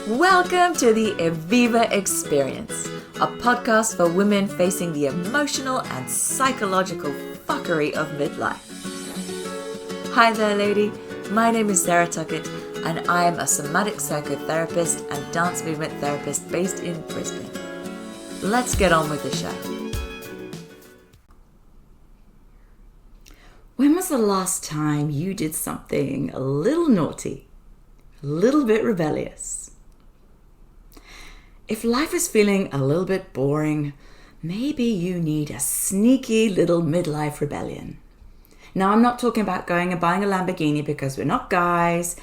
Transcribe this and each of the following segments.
Welcome to the Evviva Experience, a podcast for women facing the emotional and psychological fuckery of midlife. Hi there, lady. My name is Sarah Tuckett, and I am a somatic psychotherapist and dance movement therapist based in Brisbane. Let's get on with the show. When was the last time you did something a little naughty, a little bit rebellious? If life is feeling a little bit boring, maybe you need a sneaky little midlife rebellion. Now, I'm not talking about going and buying a Lamborghini because we're not guys,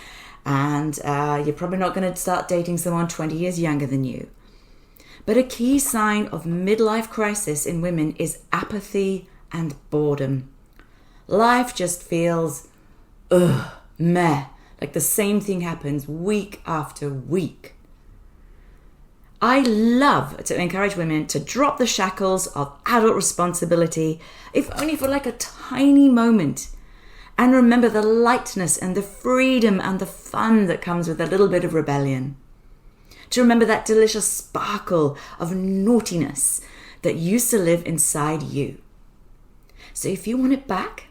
and you're probably not going to start dating someone 20 years younger than you. But a key sign of midlife crisis in women is apathy and boredom. Life just feels, meh, like the same thing happens week after week. I love to encourage women to drop the shackles of adult responsibility, if only for like a tiny moment, and remember the lightness and the freedom and the fun that comes with a little bit of rebellion. To remember that delicious sparkle of naughtiness that used to live inside you. So if you want it back,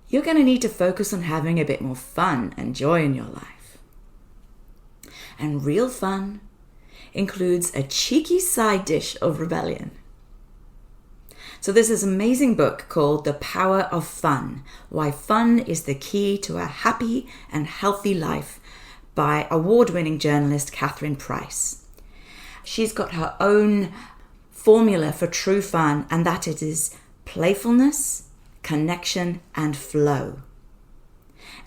you're going to need to focus on having a bit more fun and joy in your life. And real fun includes a cheeky side dish of rebellion. So there's this amazing book called The Power of Fun, Why Fun is the Key to a Happy and Healthy Life by award-winning journalist Catherine Price. She's got her own formula for true fun, and that it is playfulness, connection, and flow.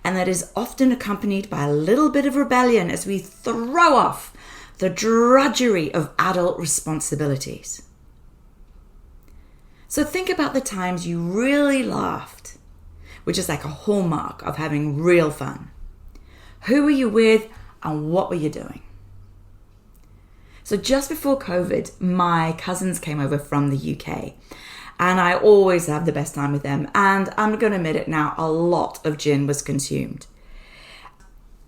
And that is often accompanied by a little bit of rebellion as we throw off the drudgery of adult responsibilities. So think about the times you really laughed, which is like a hallmark of having real fun. Who were you with and what were you doing? So just before COVID, my cousins came over from the UK, and I always have the best time with them. And I'm going to admit it now, a lot of gin was consumed.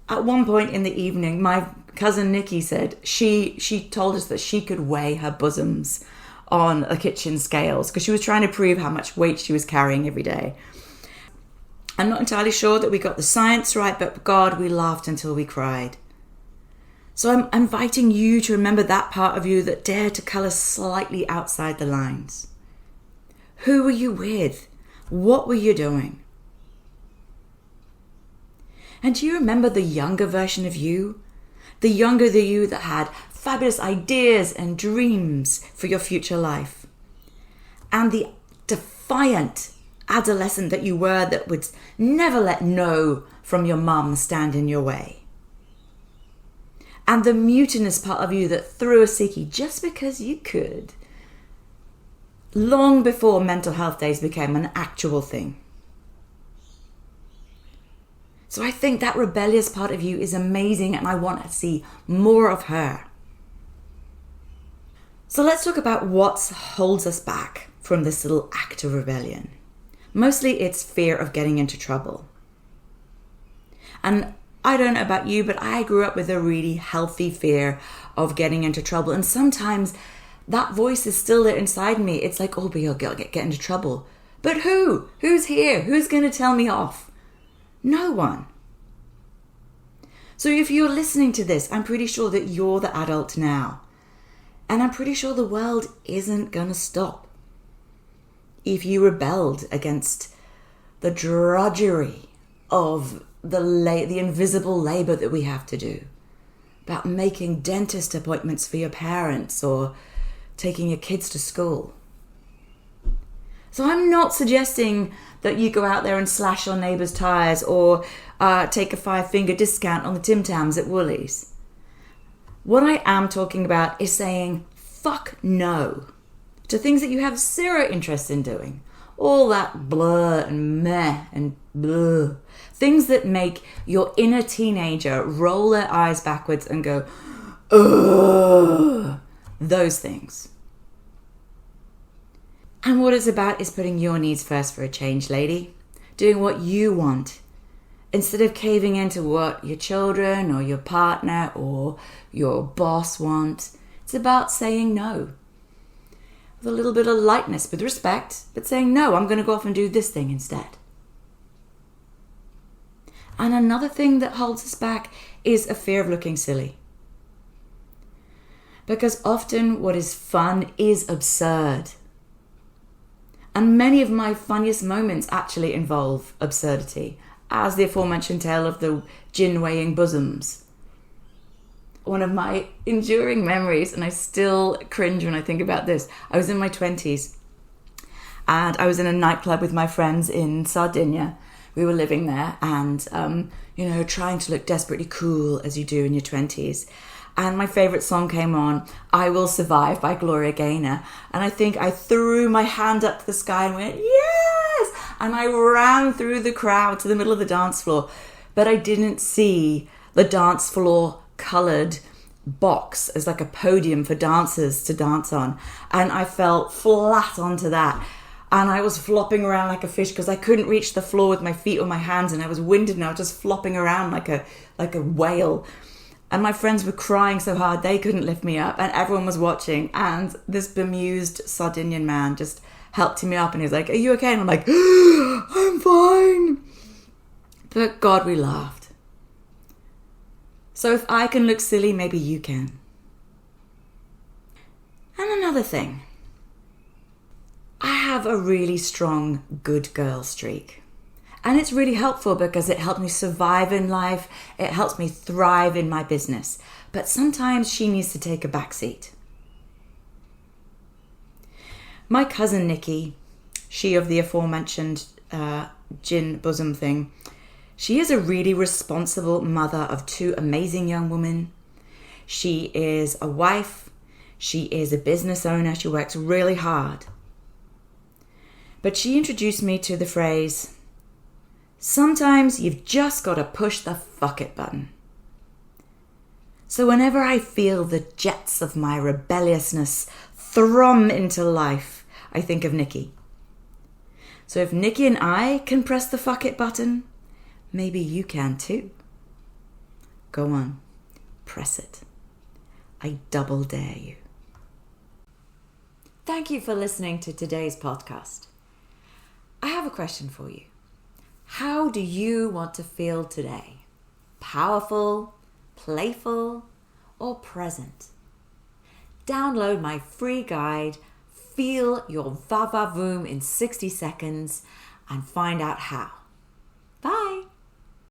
At one point in the evening, my cousin Nikki said she told us that she could weigh her bosoms on the kitchen scales because she was trying to prove how much weight she was carrying every day. I'm not entirely sure that we got the science right, but God, we laughed until we cried. So I'm inviting you to remember that part of you that dared to colour slightly outside the lines. Who were you with? What were you doing? And do you remember the younger version of you? The younger the you that had fabulous ideas and dreams for your future life. And the defiant adolescent that you were that would never let no from your mum stand in your way. And the mutinous part of you that threw a sickie just because you could. Long before mental health days became an actual thing. So I think that rebellious part of you is amazing, and I want to see more of her. So let's talk about what holds us back from this little act of rebellion. Mostly it's fear of getting into trouble. And I don't know about you, but I grew up with a really healthy fear of getting into trouble. And sometimes that voice is still there inside me. It's like, oh, but you'll get into trouble. But who? Who's here? Who's going to tell me off? No one. So if you're listening to this, I'm pretty sure that you're the adult now. And I'm pretty sure the world isn't going to stop if you rebelled against the drudgery of the invisible labor that we have to do. About making dentist appointments for your parents or taking your kids to school. So I'm not suggesting that you go out there and slash your neighbour's tyres or take a 5-finger discount on the Tim Tams at Woolies. What I am talking about is saying fuck no to things that you have zero interest in doing. All that blur and meh and blur. Things that make your inner teenager roll their eyes backwards and go, ugh. Those things. And what it's about is putting your needs first for a change, lady. Doing what you want Instead of caving into what your children or your partner or your boss want, it's about saying no. With a little bit of lightness, with respect, but saying, no, I'm going to go off and do this thing instead. And another thing that holds us back is a fear of looking silly. Because often what is fun is absurd. And many of my funniest moments actually involve absurdity, as the aforementioned tale of the gin weighing bosoms. One of my enduring memories, and I still cringe when I think about this. I was in my 20s and I was in a nightclub with my friends in Sardinia. We were living there and, trying to look desperately cool as you do in your 20s. And my favourite song came on, I Will Survive by Gloria Gaynor. And I think I threw my hand up to the sky and went, yes! And I ran through the crowd to the middle of the dance floor. But I didn't see the dance floor coloured box as like a podium for dancers to dance on. And I fell flat onto that. And I was flopping around like a fish because I couldn't reach the floor with my feet or my hands. And I was winded and I was just flopping around like a whale. And my friends were crying so hard they couldn't lift me up, and everyone was watching. And this bemused Sardinian man just helped me up, and he was like, "Are you okay?" And I'm like, "I'm fine." But God, we laughed. So if I can look silly, maybe you can. And another thing, I have a really strong good girl streak. And it's really helpful because it helps me survive in life. It helps me thrive in my business. But sometimes she needs to take a back seat. My cousin Nikki, she of the aforementioned gin bosom thing, she is a really responsible mother of 2 amazing young women. She is a wife. She is a business owner. She works really hard. But she introduced me to the phrase, sometimes you've just got to push the fuck it button. So whenever I feel the jets of my rebelliousness thrum into life, I think of Nikki. So if Nikki and I can press the fuck it button, maybe you can too. Go on, press it. I double dare you. Thank you for listening to today's podcast. I have a question for you. How do you want to feel today? Powerful, playful, or present? Download my free guide, Feel Your Va-Va-Voom in 60 seconds, and find out how.